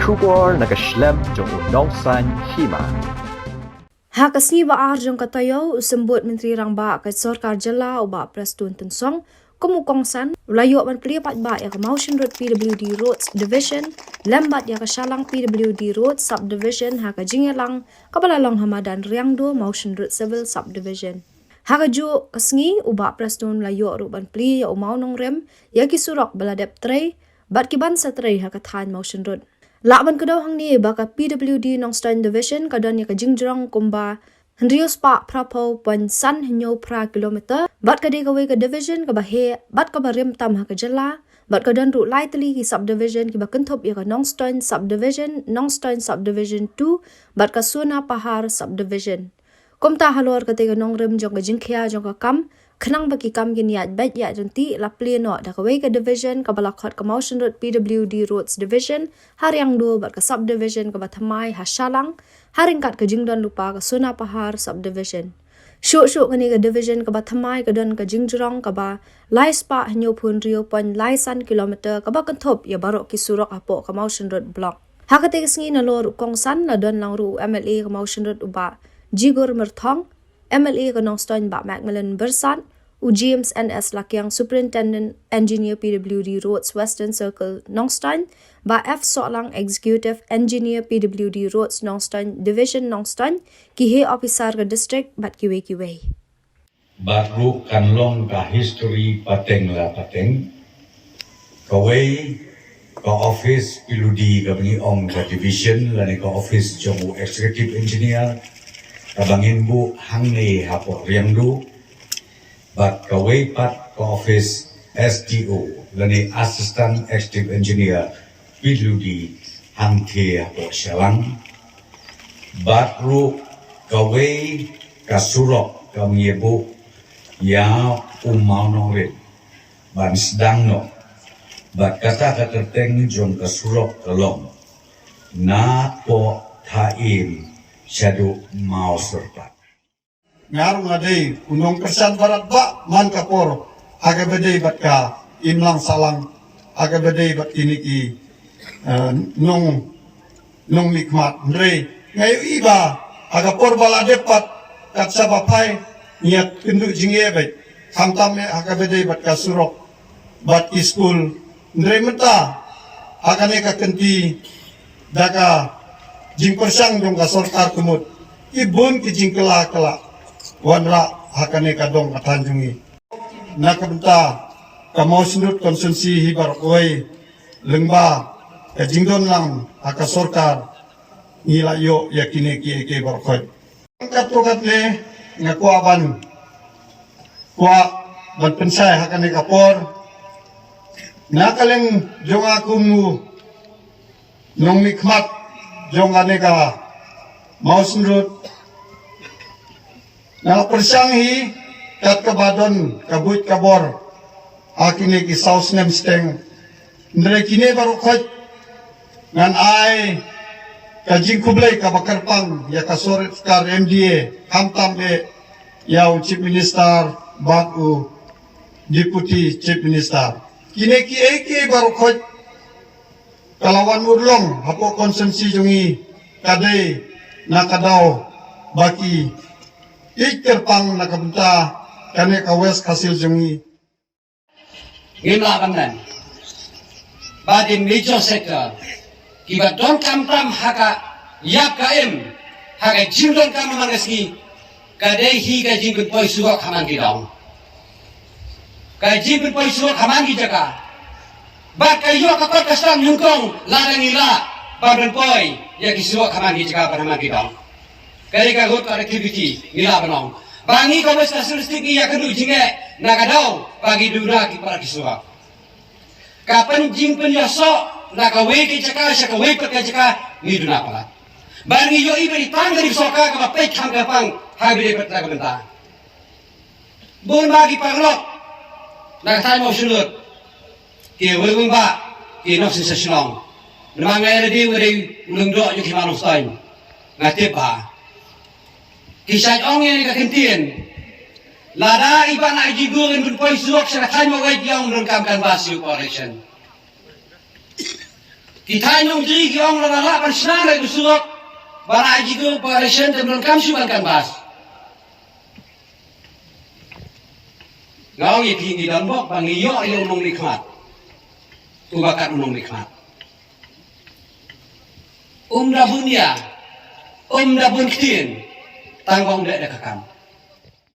Shubor nakaslem jong udongsan hima. Hakasni ba arjong katayo usembut Menteri Rangba kat Sarkar Jala uba Prestun Tensong kumukongsan ulayo man pelipat ba ya ke Motion Road PWD Roads Division lambat ya ke Shalang PWD Road Subdivision haka jingelang kabalalong hamadan Riangdo Motion Road Civil Subdivision. Haka jo kasngi uba Prestun ulayo ruban peli ya umau nong rem ya ki surok baladep tray bat ki bansa tray haka than Motion Road. Laban kedaw hang ni baka PWD Nongstein Division kadan ya kajingjrong kumba Hendrius Pak Prapo pon san henyo pra kilometer bat kade kawe ke division ke bahe bat ka barim tam ha ke jala bat kadan ru lai teli ki subdivision ki bakenthop ya ke Nongstein Subdivision 2 bat ka Suna Pahar Subdivision komta halor kate ke nongrem jong ka jingkhia jong ka kam khnang baki kam kin yat bat ya jonti la pleno da kawe ka division ka balakhat ka Motion Road PWD Roads Division hariang do bat ka subdivision ka bathamai hashalang haringkat ka jingdon lupa ka Suna Pahar Subdivision shuk kani ka division ka bathamai ka don ka jingjrong ka ba lai spa hanyo phun rio pon lai san kilometer ka ba kanthop ya barok ki surok apo ka Motion Road block hakate sngi na lor kong san la don lang ru MLA ka Motion Road uba Jigor Merthong MLA ka Nongstein ba Macmillan Bersat u James NS Lakyang Superintendent Engineer PWD Roads Western Circle Nongstein ba F Solang Executive Engineer PWD Roads Nongstein Division Nongstein ki he officer ka district bat kiwe baru kanlong ka history pateng kawai ka office PWD ka bani ong ka division lani ka office jong executive engineer kabangin bu hangne hapo riangdu bat kawai pat ka office SDO lani assistant executive engineer PWD hangke hapo Shalang bat ru kawai ka surok kami bu ya umau nongret ban sedang no bat kata terteng jong ka surok kalong na po thaim Shadow mau serta. Ngarung adai unong persan barat ba man kapor aga bedai bat ka imlang salang aga bedai bat ini ki nong nikmat ndre ngayu iba aga por bala depat kat sabapai niat kenduk jingye bai kamtam aga bedai bat ka surok bat iskul ndre menta aga ne ka kenti daga jing persang dong ka Sarkar kumut ibun ki jing kela wanra hakane ka dong ka Tanjungi nakabenta ka Motion Road konsensi hibar oi lengba ka jingdon lang aka Sarkar ngila yo yakine ki ke barkoi katokat le ngakuaban kwa ban pensai hakane ka por nakaleng jong akumu nong nikmat jong aneka Motion Road na persanghi kat kabadon kabuit kabor akine ki saus nem steng ndre kine baru khot ngan ai kajing kublai ka bakarpang ya ka Sarkar MDA hamtam e yau chief minister batu deputy chief minister kine ki eke baru khot kalawan urlong hapo konsensi jungi kadai nakadaw baki ikerpang nakabenta kane ka west hasil jungi gimla kanan badi major sector kiba don kampram haka yakaim haka jindon kam mangaski kadai hi ka jingun poi suwa khamangi daw ka jingun poi suwa khamangi jaka baka yo kapal kasang yungkong larang ila badan poi ya kisua kaman hijaka panama kita kali ka got activity ila banong bangi ko wes kasulstik ya kenu jinge nagadau bagi dura ki para kisua kapan jing penyaso nagawe ki jaka saka we pat jaka ni duna pala bangi yo iberi tang dari soka ka pe khang ka pang habire pat ka benta bon bagi panglok nagatay Motion Road ki weweng ba ki no sensasional namangai na di wede ulungdo yung kimanong stein ngatip ba kisay ong yan ikakintien lada iba na ijigurin dun po isurok sa katay mo gayt yung nung kamkan basyo correction Kita nyong diri ki ong lala pan senang lagi surat. Bara aji ko operation temnon kam suban kan bas. Ngau ye tinggi dan bok bang iyo iyo nong nikmat. Tu bakat nong nikmat. Da bunya. Da bun ktin. Tanggung dak dak kam.